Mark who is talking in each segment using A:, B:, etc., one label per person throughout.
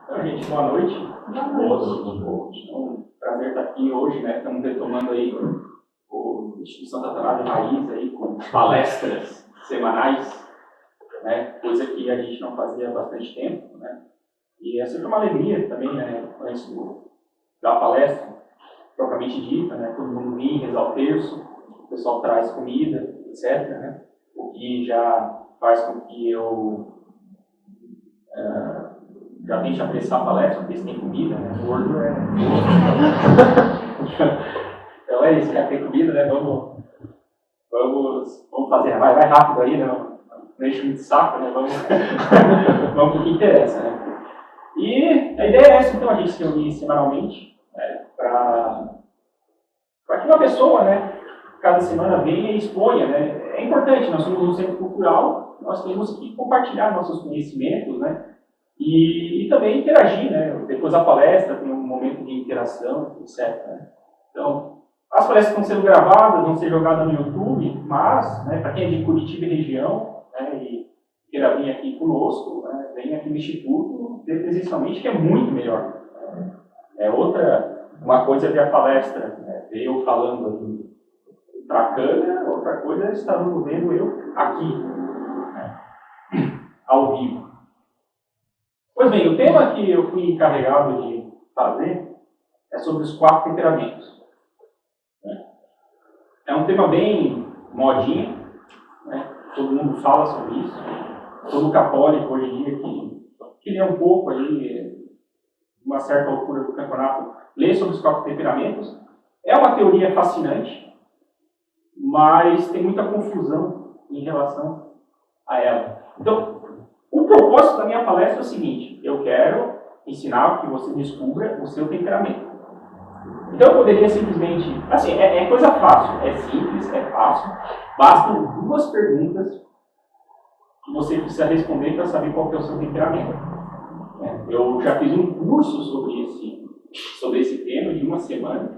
A: Então, gente, boa noite. É um prazer estar aqui hoje, né? Estamos retomando aí o Instituto Santa Atanásio Raiz aí com palestras semanais, né? Coisa que a gente não fazia há bastante tempo, né? E é sempre uma alegria também, né? Antes da palestra, propriamente dita, né? Todo mundo vir, rezar o terço, o pessoal traz comida, etc., né? O que já faz com que eu já tente apressar a palestra, porque se tem comida, né? O gordo é... Então é isso, já tem comida, né? Vamos fazer, vai rápido aí, né? Não enche muito saco, né? Vamos para o que interessa, né? E a ideia é essa, então, a gente se reunir semanalmente, né? Para que uma pessoa, né? Cada semana venha e exponha, né? É importante, nós somos um centro cultural, nós temos que compartilhar nossos conhecimentos, né? E também interagir, né? Depois da palestra, tem um momento de interação, etc. Né? Então, as palestras estão sendo gravadas, vão ser jogadas no YouTube, mas, né, para quem é de Curitiba e região, né, e queira vir aqui conosco, né, vem aqui no Instituto, presencialmente, que é muito melhor. É uma coisa é ver a palestra, né, ver eu falando para a câmera, outra coisa é estar vendo eu aqui, né, ao vivo. Pois bem, o tema que eu fui encarregado de fazer é sobre os 4 temperamentos. É um tema bem modinha, né? Todo mundo fala sobre isso. Todo católico hoje em dia que lê um pouco aí, uma certa altura do campeonato, lê sobre os 4 temperamentos. É uma teoria fascinante, mas tem muita confusão em relação a ela. Então, o propósito da minha palestra é o seguinte: eu quero ensinar que você descubra o seu temperamento. Então eu poderia simplesmente... Assim, é coisa fácil, é simples, é fácil. Bastam 2 perguntas que você precisa responder para saber qual que é o seu temperamento. Eu já fiz um curso sobre esse tema de 1 semana.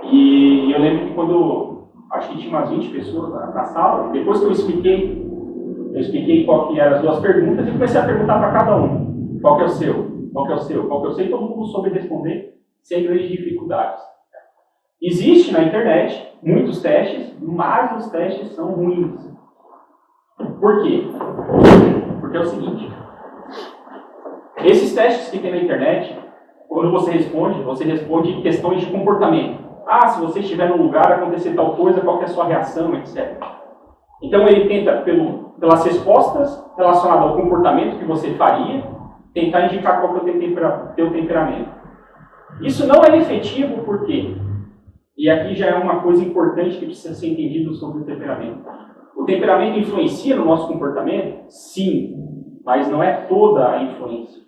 A: E eu lembro que quando... Acho que tinha umas 20 pessoas na sala. Depois que eu expliquei qual que eram as 2 perguntas e comecei a perguntar para cada um. Qual que é o seu? Qual que é o seu? Qual que é o seu? E todo mundo soube responder sem grandes dificuldades. Existe na internet muitos testes, mas os testes são ruins. Por quê? Porque é o seguinte: esses testes que tem na internet, quando você responde questões de comportamento. Ah, se você estiver num lugar, acontecer tal coisa, qual que é a sua reação, etc. Então ele tenta, pelas respostas relacionadas ao comportamento que você faria, tentar indicar qual que é o teu temperamento. Isso não é efetivo por quê? E aqui já é uma coisa importante que precisa ser entendido sobre o temperamento. O temperamento influencia no nosso comportamento? Sim, mas não é toda a influência.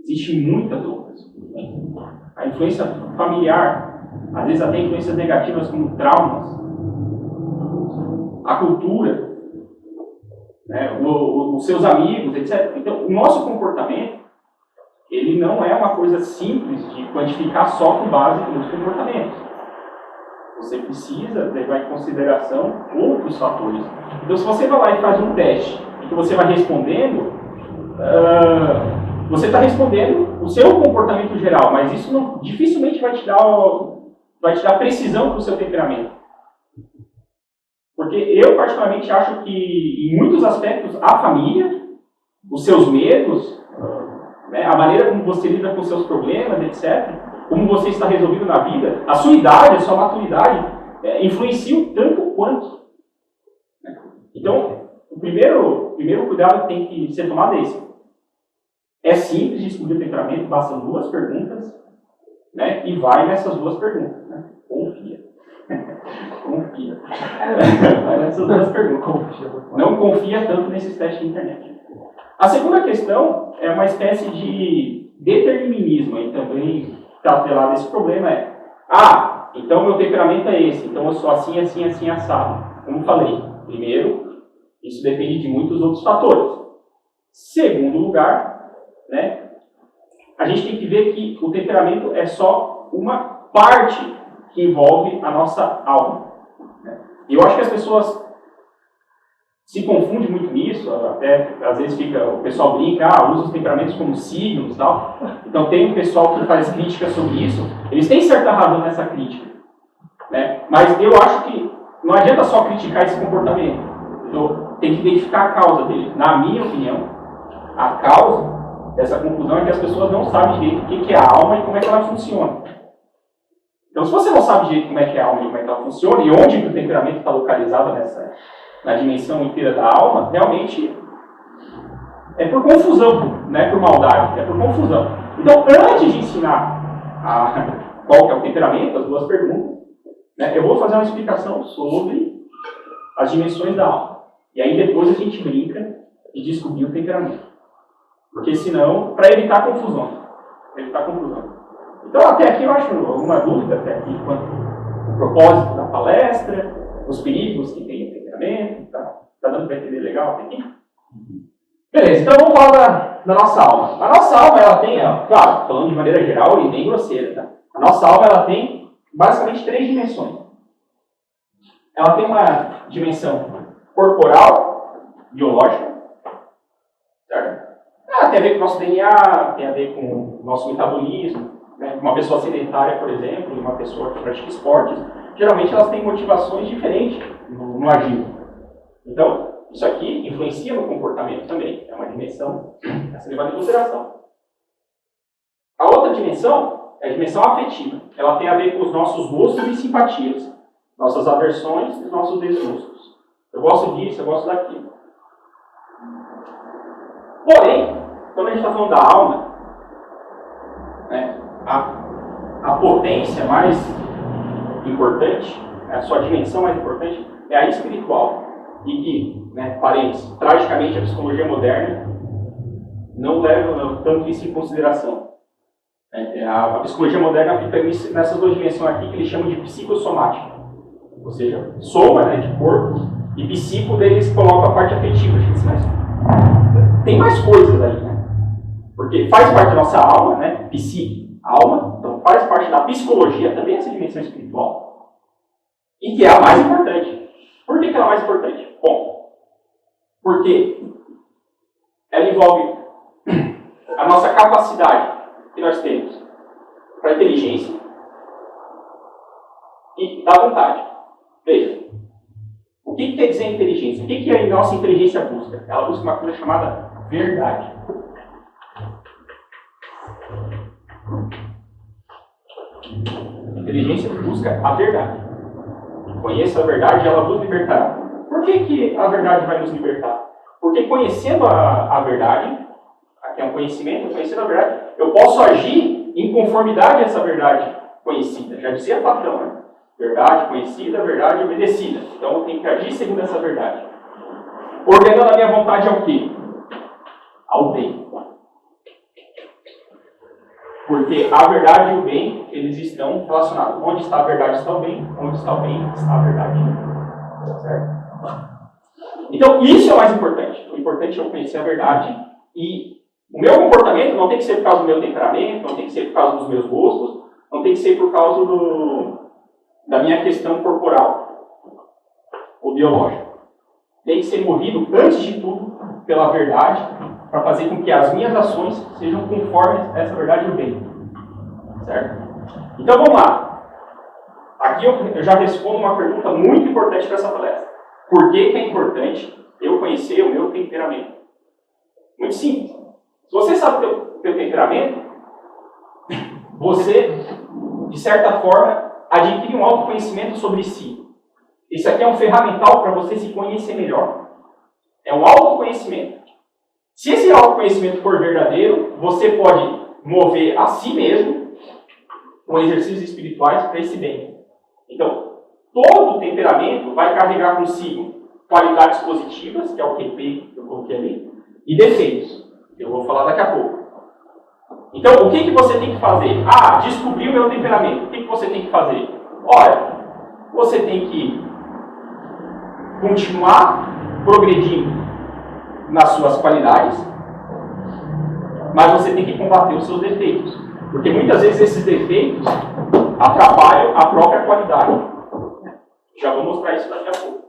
A: Existem muitas outras. A influência familiar, às vezes até influências negativas como traumas, a cultura, né, os seus amigos, etc. Então, o nosso comportamento, ele não é uma coisa simples de quantificar só com base nos comportamentos. Você precisa levar em consideração outros fatores. Então, se você vai lá e faz um teste e que você vai respondendo, você está respondendo o seu comportamento geral, mas isso dificilmente vai te dar precisão para o seu temperamento. Porque eu, particularmente, acho que, em muitos aspectos, a família, os seus medos, né, a maneira como você lida com os seus problemas, etc., como você está resolvido na vida, a sua idade, a sua maturidade, influenciam tanto quanto. Então, o primeiro cuidado que tem que ser tomado é esse. É simples de descobrir o temperamento, bastam 2 perguntas, né, e vai nessas 2 perguntas. Né? Confia. Confia. Vai nessas 2 perguntas. Não confia tanto nesses testes de internet. A segunda questão é uma espécie de determinismo, e também está atrelado a esse problema, então meu temperamento é esse, então eu sou assim, assim, assim, assado. Como falei, primeiro, isso depende de muitos outros fatores. Segundo lugar, né, a gente tem que ver que o temperamento é só uma parte que envolve a nossa alma. E eu acho que as pessoas se confunde muito nisso, até às vezes o pessoal brinca, usa os temperamentos como signos e tal. Então tem um pessoal que faz críticas sobre isso, eles têm certa razão nessa crítica, né? Mas eu acho que não adianta só criticar esse comportamento, então, tem que identificar a causa dele. Na minha opinião, a causa dessa confusão é que as pessoas não sabem direito o que é a alma e como é que ela funciona. Então se você não sabe direito como é que é a alma e como é que ela funciona, e onde que o temperamento está localizado na dimensão inteira da alma, realmente é por confusão, não é por maldade, é por confusão. Então, antes de ensinar qual que é o temperamento, as duas perguntas, né, eu vou fazer uma explicação sobre as dimensões da alma. E aí depois a gente brinca de descobrir o temperamento. Porque senão, para evitar confusão. Então, até aqui eu acho alguma dúvida, até aqui, quanto ao propósito da palestra, os perigos que tem o temperamento, tá dando para entender legal até aqui? Beleza, então vamos falar da nossa alma. A nossa alma, ela tem, claro, falando de maneira geral e bem grosseira, tá? A nossa alma, ela tem basicamente 3 dimensões. Ela tem uma dimensão corporal, biológica, certo? Tem a ver com o nosso DNA, tem a ver com o nosso metabolismo, né? Uma pessoa sedentária, por exemplo, e uma pessoa que pratica esportes, geralmente elas têm motivações diferentes no agir. Então, isso aqui influencia no comportamento também. É uma dimensão a ser levada em consideração. A outra dimensão é a dimensão afetiva. Ela tem a ver com os nossos gostos e simpatias, nossas aversões e nossos desgostos. Eu gosto disso, eu gosto daquilo. Porém, quando a gente está falando da alma, né, a potência mais importante, a sua dimensão mais importante, é a espiritual. E que, né, parênteses, tragicamente a psicologia moderna não leva tanto isso em consideração. A psicologia moderna fica nessas 2 dimensões aqui que eles chamam de psicossomática. Ou seja, soma, né, de corpo, e psico, deles colocam a parte afetiva. Mas tem mais coisas aí, né? Porque faz parte da nossa alma, né? Psique, alma, então faz parte da psicologia também essa dimensão espiritual. E que é a mais importante. Por que ela é mais importante? Bom, porque ela envolve a nossa capacidade que nós temos para a inteligência e da vontade. Veja, o que quer dizer inteligência? O que a nossa inteligência busca? Ela busca uma coisa chamada verdade. A inteligência busca a verdade. Conheça a verdade e ela vos libertará. Por que a verdade vai nos libertar? Porque conhecendo a verdade, aqui é um conhecimento, conhecendo a verdade, eu posso agir em conformidade a essa verdade conhecida. Já dizia Platão, né? Verdade conhecida, verdade obedecida. Então eu tenho que agir segundo essa verdade. Ordenando a minha vontade ao quê? Ao bem. Porque a verdade e o bem, eles estão relacionados. Onde está a verdade está o bem, onde está o bem está a verdade. Certo? Então, isso é o mais importante. O importante é eu conhecer a verdade e o meu comportamento não tem que ser por causa do meu temperamento, não tem que ser por causa dos meus gostos, não tem que ser por causa da minha questão corporal ou biológica. Tem que ser movido, antes de tudo, pela verdade, para fazer com que as minhas ações sejam conformes a essa verdade e o bem. Certo? Então vamos lá. Aqui eu já respondo uma pergunta muito importante para essa palestra. Por que é importante eu conhecer o meu temperamento? Muito simples. Se você sabe o teu temperamento, você, de certa forma, adquire um autoconhecimento sobre si. Isso aqui é um ferramental para você se conhecer melhor. É um autoconhecimento. Se esse autoconhecimento for verdadeiro, você pode mover a si mesmo com exercícios espirituais para esse bem. Então, todo temperamento vai carregar consigo qualidades positivas, que é o QP que eu coloquei ali, e defeitos, que eu vou falar daqui a pouco. Então, o que você tem que fazer? Descobrir o meu temperamento. O que você tem que fazer? Olha, você tem que continuar progredindo nas suas qualidades, mas você tem que combater os seus defeitos. Porque muitas vezes esses defeitos atrapalham a própria qualidade. Já vou mostrar isso daqui a pouco.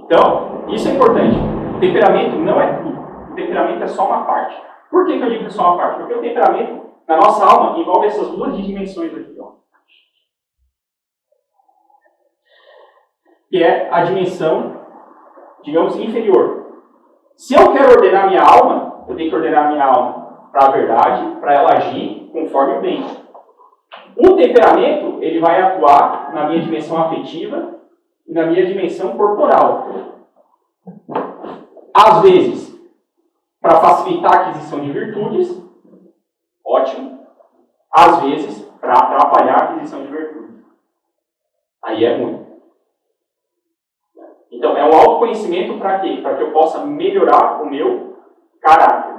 A: Então, isso é importante. O temperamento não é tudo. O temperamento é só uma parte. Por que eu digo que é só uma parte? Porque o temperamento, na nossa alma, envolve essas duas dimensões aqui. Ó. Que é a dimensão, digamos, inferior. Se eu quero ordenar minha alma, eu tenho que ordenar minha alma para a verdade, para ela agir conforme o bem. O temperamento, ele vai atuar na minha dimensão afetiva e na minha dimensão corporal. Às vezes, para facilitar a aquisição de virtudes, ótimo. Às vezes, para atrapalhar a aquisição de virtudes. Aí é ruim. Então, é um autoconhecimento para quê? Para que eu possa melhorar o meu caráter.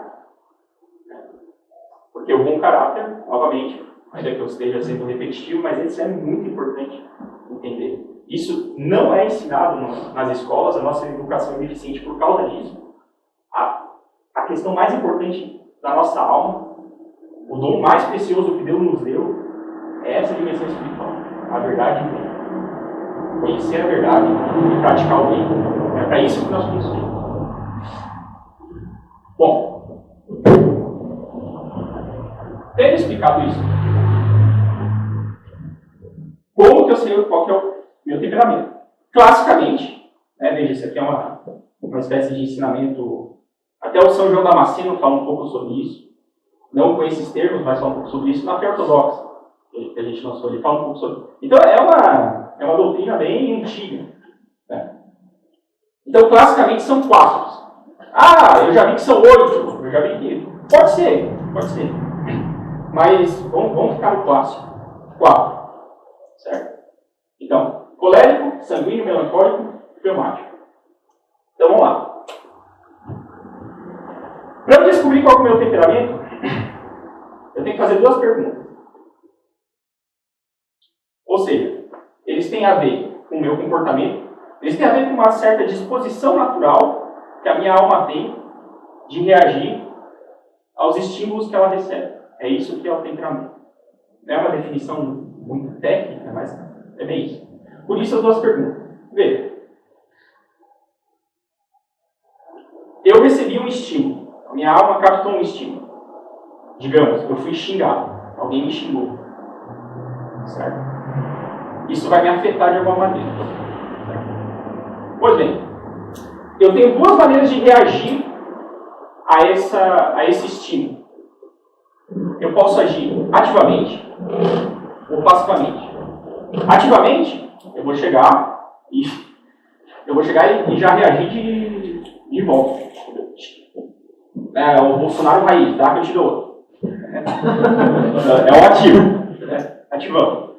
A: Porque o bom caráter, novamente, ainda que eu esteja sendo repetitivo, mas isso é muito importante entender. Isso não é ensinado nas escolas, a nossa educação é deficiente por causa disso. A questão mais importante da nossa alma, o dom mais precioso que Deus nos deu, é essa dimensão espiritual, a verdade e o bem. Conhecer a verdade e praticar o bem. É para isso que nós somos feitos. Bom, tendo explicado isso, como que eu sei qual que é o meu temperamento? Classicamente, veja, isso aqui é uma espécie de ensinamento, até o São João Damasceno fala um pouco sobre isso, não com esses termos, mas fala um pouco sobre isso na fé ortodoxa, que a gente lançou ali, fala um pouco sobre. Então é uma doutrina bem antiga. Né? Então, classicamente, são 4. Eu já vi que são 8, eu já vi que... Pode ser. Mas vamos ficar no clássico. 4. Certo? Então, colérico, sanguíneo, melancólico e fleumático. Então, vamos lá. Para eu descobrir qual é o meu temperamento, eu tenho que fazer 2 perguntas. Ou seja, eles têm a ver com o meu comportamento, eles têm a ver com uma certa disposição natural que a minha alma tem de reagir aos estímulos que ela recebe. É isso que é o temperamento. Não é uma definição muito técnica, mas é bem isso. Por isso as 2 perguntas. Veja. Eu recebi um estímulo. A minha alma captou um estímulo. Digamos, eu fui xingado. Alguém me xingou. Certo? Isso vai me afetar de alguma maneira. Certo? Pois bem, eu tenho 2 maneiras de reagir a esse estímulo. Eu posso agir ativamente ou passivamente. Ativamente, eu vou chegar e já reagir de volta. O Bolsonaro raiz, tá? Que eu te dou. É o ativo. Ativando.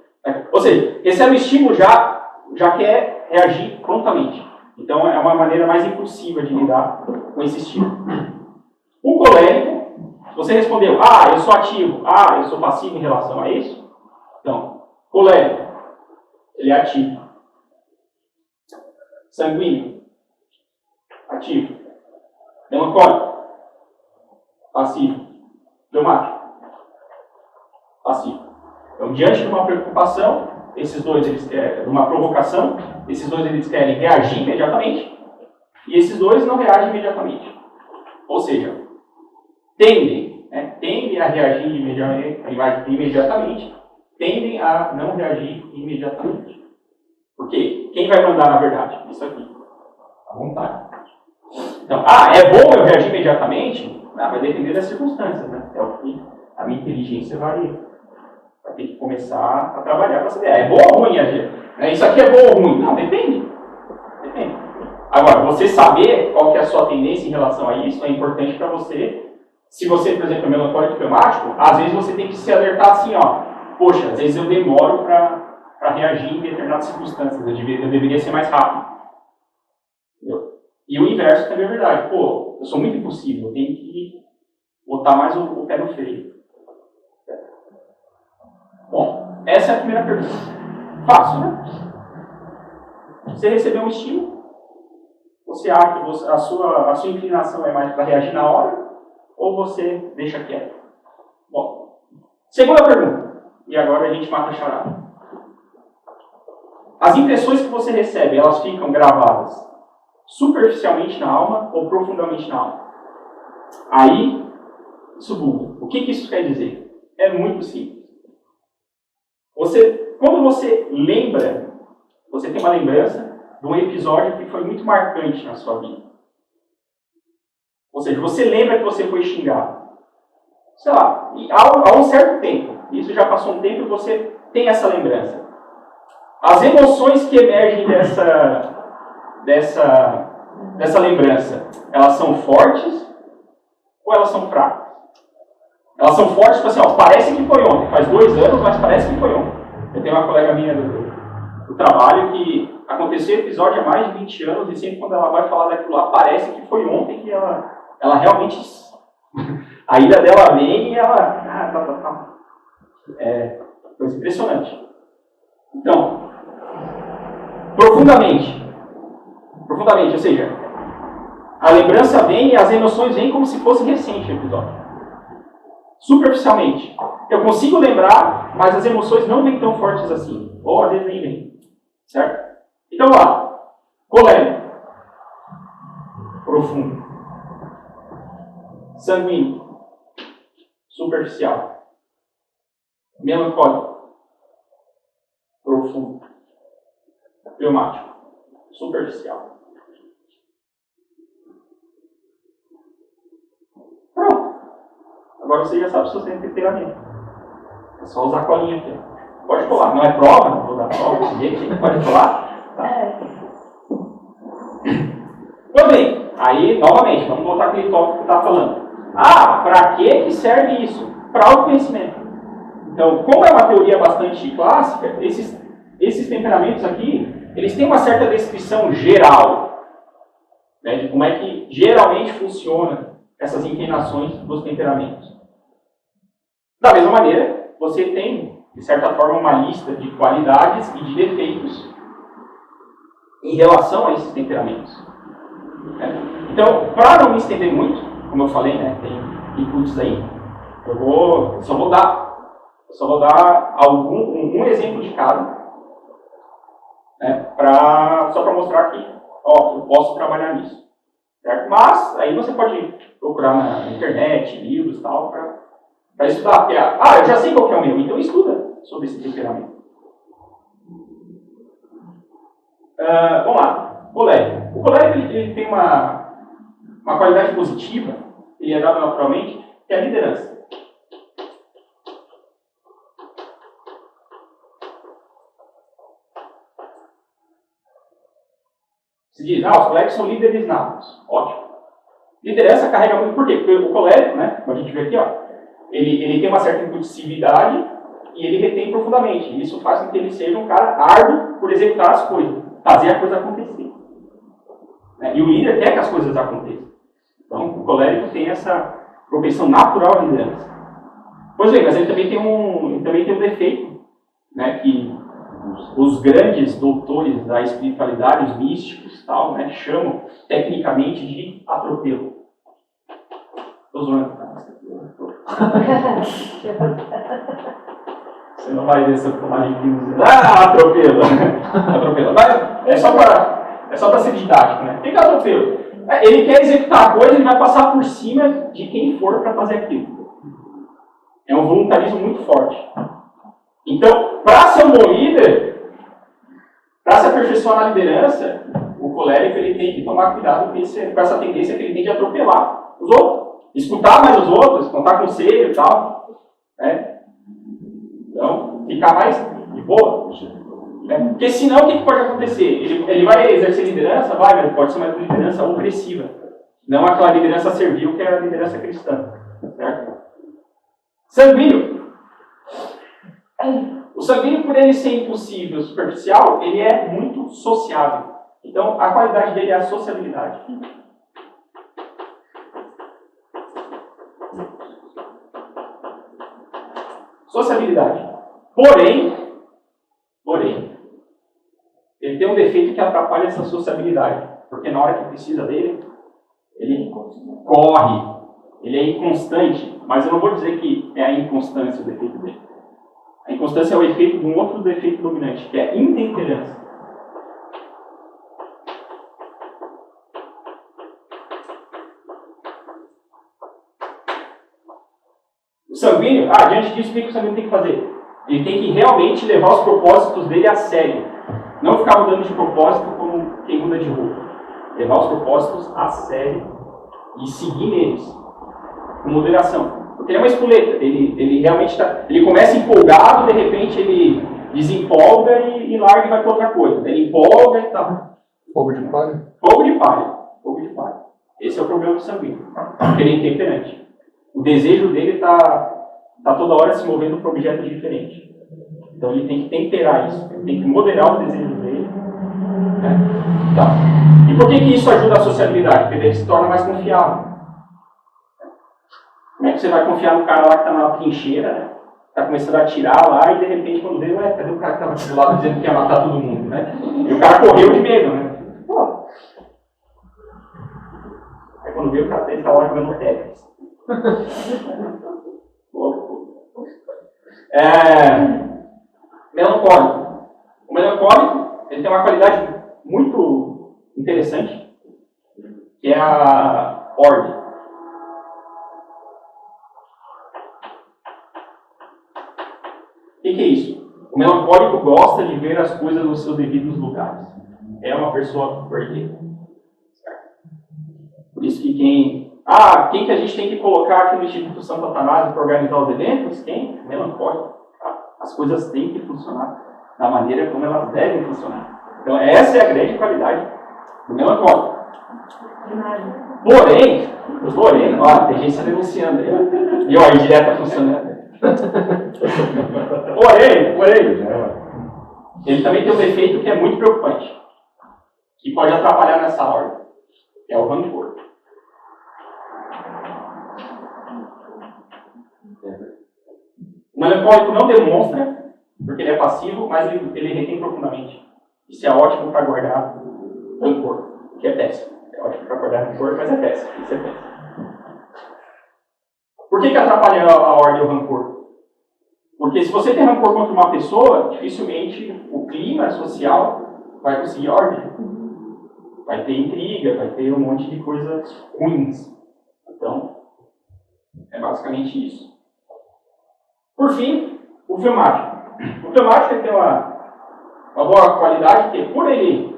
A: Ou seja, recebe o estímulo já quer reagir prontamente. Então é uma maneira mais impulsiva de lidar com esse estímulo. O colérico, você respondeu, eu sou ativo, eu sou passivo em relação a isso. Então, colérico, ele é ativo. Sanguíneo, ativo. Melancólico, passivo. Fleumático, passivo. Então, diante de uma preocupação, esses 2, eles querem, uma provocação, esses 2 eles querem reagir imediatamente, e esses 2 não reagem imediatamente. Ou seja, tendem a reagir imediatamente, tendem a não reagir imediatamente. Por quê? Quem vai mandar na verdade? Isso aqui. A vontade. Então, é bom eu reagir imediatamente? Vai depender das circunstâncias, né? É o que a minha inteligência vai ter que começar a trabalhar para saber. É bom ou ruim agir? Isso aqui é bom ou ruim? Não, depende. Agora, você saber qual que é a sua tendência em relação a isso é importante para você. Se você, por exemplo, é melancólico e fleumático, às vezes você tem que se alertar assim, poxa, às vezes eu demoro para reagir em determinadas circunstâncias, eu deveria ser mais rápido. Entendeu? E o inverso também é verdade. Eu sou muito impossível, eu tenho que botar mais o pé no freio. Bom, essa é a primeira pergunta. Fácil, né? Você recebeu um estímulo, você acha que a sua inclinação é mais para reagir na hora, ou você deixa quieto? Bom, segunda pergunta, e agora a gente mata a charada. As impressões que você recebe, elas ficam gravadas superficialmente na alma ou profundamente na alma? Aí, isso buga. O que isso quer dizer? É muito simples. Quando você lembra, você tem uma lembrança de um episódio que foi muito marcante na sua vida. Ou seja, você lembra que você foi xingado. Sei lá, há um certo tempo. Isso já passou um tempo e você tem essa lembrança. As emoções que emergem dessa lembrança, elas são fortes ou elas são fracas? Elas são fortes, tipo assim, parece que foi ontem. Faz 2 anos, mas parece que foi ontem. Eu tenho uma colega minha do trabalho que aconteceu o episódio há mais de 20 anos e sempre quando ela vai falar daquilo lá, parece que foi ontem que ela realmente... A ira dela vem e ela... É coisa impressionante. Então, profundamente, ou seja, a lembrança vem e as emoções vêm como se fosse recente o episódio. Superficialmente. Eu consigo lembrar, mas as emoções não vêm tão fortes assim. Ou às vezes nem vêm. Certo? Então lá. Colérico. Profundo. Sanguíneo. Superficial. Melancólico. Profundo. Fleumático. Superficial. Pronto. Agora você já sabe se você tem temperamento. É só usar a colinha aqui. Pode colar. Não é prova, não vou dar prova. Pode colar. Tá? Pois bem, aí, novamente, vamos voltar àquele tópico que eu estava falando. Para que serve isso? Para autoconhecimento. Então, como é uma teoria bastante clássica, esses temperamentos aqui, eles têm uma certa descrição geral, né, de como é que geralmente funciona essas inclinações dos temperamentos. Da mesma maneira, você tem, de certa forma, uma lista de qualidades e de defeitos em relação a esses temperamentos. Né? Então, para não me estender muito, como eu falei, né, tem inputs aí, eu só vou dar um exemplo de cada, né, só para mostrar que eu posso trabalhar nisso. Certo? Mas aí você pode procurar na internet, livros e tal, para estudar. Porque, eu já sei qual que é o meu, então estuda sobre esse temperamento. Vamos lá. Colérico. O colérico ele tem uma qualidade positiva, ele é dado naturalmente, que é a liderança. Se diz, os coléricos são líderes natos. Ótimo. Liderança carrega muito, por quê? Porque o colérico, né, como a gente vê aqui, ele tem uma certa impulsividade e ele retém profundamente. Isso faz com que ele seja um cara árduo por executar as coisas, fazer a coisa acontecer. Né? E o líder quer que as coisas aconteçam. Então, o colérico tem essa propensão natural à liderança. Pois bem, mas ele também tem um defeito, né, que os grandes doutores da espiritualidade, os místicos, tal, né, chamam tecnicamente de atropelo. Estou zoando. Você não vai ver essa filmagem aqui e dizer, atropelo. Atropelo. É só para ser didático, né? Tem que atropelo. Ele quer executar a coisa, ele vai passar por cima de quem for para fazer aquilo. É um voluntarismo muito forte. Então, para ser um bom líder, para se aperfeiçoar na liderança, o colérico ele tem que tomar cuidado com essa tendência que ele tem de atropelar os outros. Escutar mais os outros, contar conselho e tal. Né? Então, ficar mais de boa. Né? Porque senão, o que pode acontecer? Ele vai exercer liderança? Vai, mas pode ser uma liderança opressiva. Não aquela liderança servil que é a liderança cristã. Certo? Sanguíneo. O sanguíneo, por ele ser impossível, superficial, ele é muito sociável. Então, a qualidade dele é a sociabilidade. Sociabilidade. Porém, ele tem um defeito que atrapalha essa sociabilidade. Porque na hora que precisa dele, ele corre. Ele é inconstante. Mas eu não vou dizer que é a inconstância o defeito dele. A inconstância é o efeito de um outro defeito dominante, que é a intemperança. O sanguíneo, diante disso, o que o sanguíneo tem que fazer? Ele tem que realmente levar os propósitos dele a sério. Não ficar mudando de propósito como quem muda de roupa. Levar os propósitos a sério e seguir neles. Com moderação. Porque ele é uma espoleta. Ele realmente ele começa empolgado, de repente ele desempolga e larga e vai para outra coisa. Ele empolga e tal.
B: Fogo de palha?
A: Fogo de palha. Fogo de palha. Esse é o problema do sanguíneo. Porque ele é intemperante. O desejo dele está toda hora se movendo para objetos diferentes. Então ele tem que temperar isso. Ele tem que moderar os desejos dele. Né? Tá. E por que isso ajuda a sociabilidade? Porque ele se torna mais confiável. Como é que você vai confiar no cara lá que está na trincheira, né? Está começando a atirar lá e de repente quando vê, cadê o cara que estava do lado dizendo que ia matar todo mundo, né? E o cara correu de medo, né? Pô. Aí quando vê o cara está lá jogando Tetris. Melancólico. O melancólico ele tem uma qualidade muito interessante, que é a ordem. O que é isso? O melancólico gosta de ver as coisas nos seus devidos lugares. É uma pessoa ordeira. Por isso que quem que a gente tem que colocar aqui no Instituto Santo Atanásio para organizar os eventos? Quem? Melancólico. As coisas têm que funcionar da maneira como elas devem funcionar. Então essa é a grande qualidade do melancólico. Porém, tem gente se denunciando aí. E a indireta funcionando. Porém, ele também tem um defeito que é muito preocupante, que pode atrapalhar nessa ordem, que é o rancor. O melancólico não demonstra, porque ele é passivo, mas ele retém profundamente. Isso é ótimo para guardar rancor, que é péssimo. É ótimo para guardar rancor, mas é péssimo. Isso é péssimo. Por que atrapalha a ordem e o rancor? Porque se você tem rancor contra uma pessoa, dificilmente o clima social vai conseguir ordem. Vai ter intriga, vai ter um monte de coisas ruins. Então, é basicamente isso. Por fim, o fleumático. O fleumático tem uma boa qualidade, porque por ele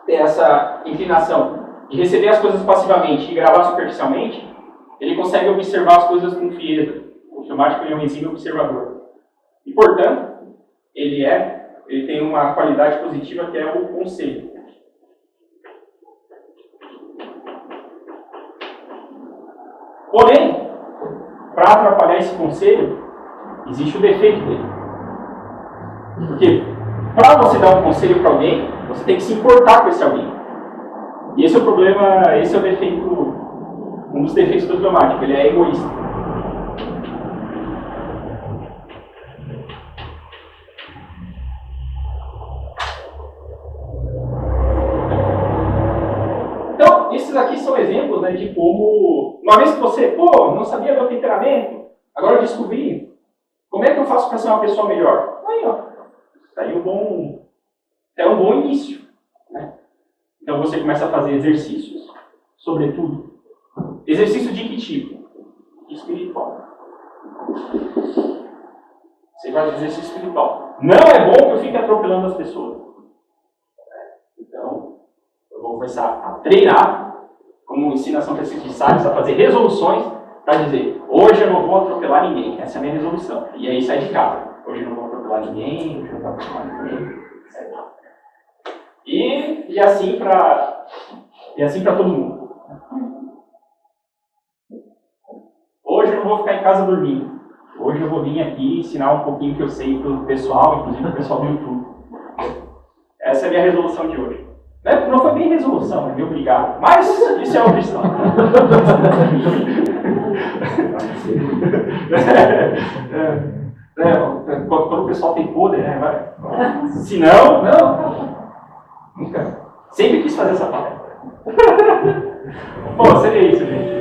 A: ter essa inclinação de receber as coisas passivamente e gravar superficialmente, ele consegue observar as coisas com frieza. O fleumático é um exímio observador. E, portanto, ele tem uma qualidade positiva que é o conselho. Porém, para atrapalhar esse conselho, existe o defeito dele. Porque, para você dar um conselho para alguém, você tem que se importar com esse alguém. E esse é o problema, esse é o defeito, um dos defeitos do fleumático, ele é egoísta. Então, esses aqui são exemplos, né, de como, uma vez que você, não sabia meu temperamento, agora eu descobri, como é que eu faço para ser uma pessoa melhor? Aí, está aí um bom início. Né? Então você começa a fazer exercícios, sobretudo. Exercício de que tipo? Espiritual. Você vai fazer exercício espiritual. Não é bom que eu fique atropelando as pessoas. Então, eu vou começar a treinar, como ensina São Francisco de Sales, a fazer resoluções para dizer, hoje eu não vou atropelar ninguém. Essa é a minha resolução. E aí sai de casa. Hoje eu não vou atropelar ninguém, hoje eu não vou atropelar ninguém. E assim para todo mundo. Hoje eu não vou ficar em casa dormindo. Hoje eu vou vir aqui ensinar um pouquinho que eu sei para o pessoal, inclusive o pessoal do YouTube. Essa é a minha resolução de hoje. Não foi bem resolução, é me obrigado. Mas isso é outra história. Quando o pessoal tem poder, né? Vai. Se não, nunca. Sempre quis fazer essa parte. Pô, seria isso, gente.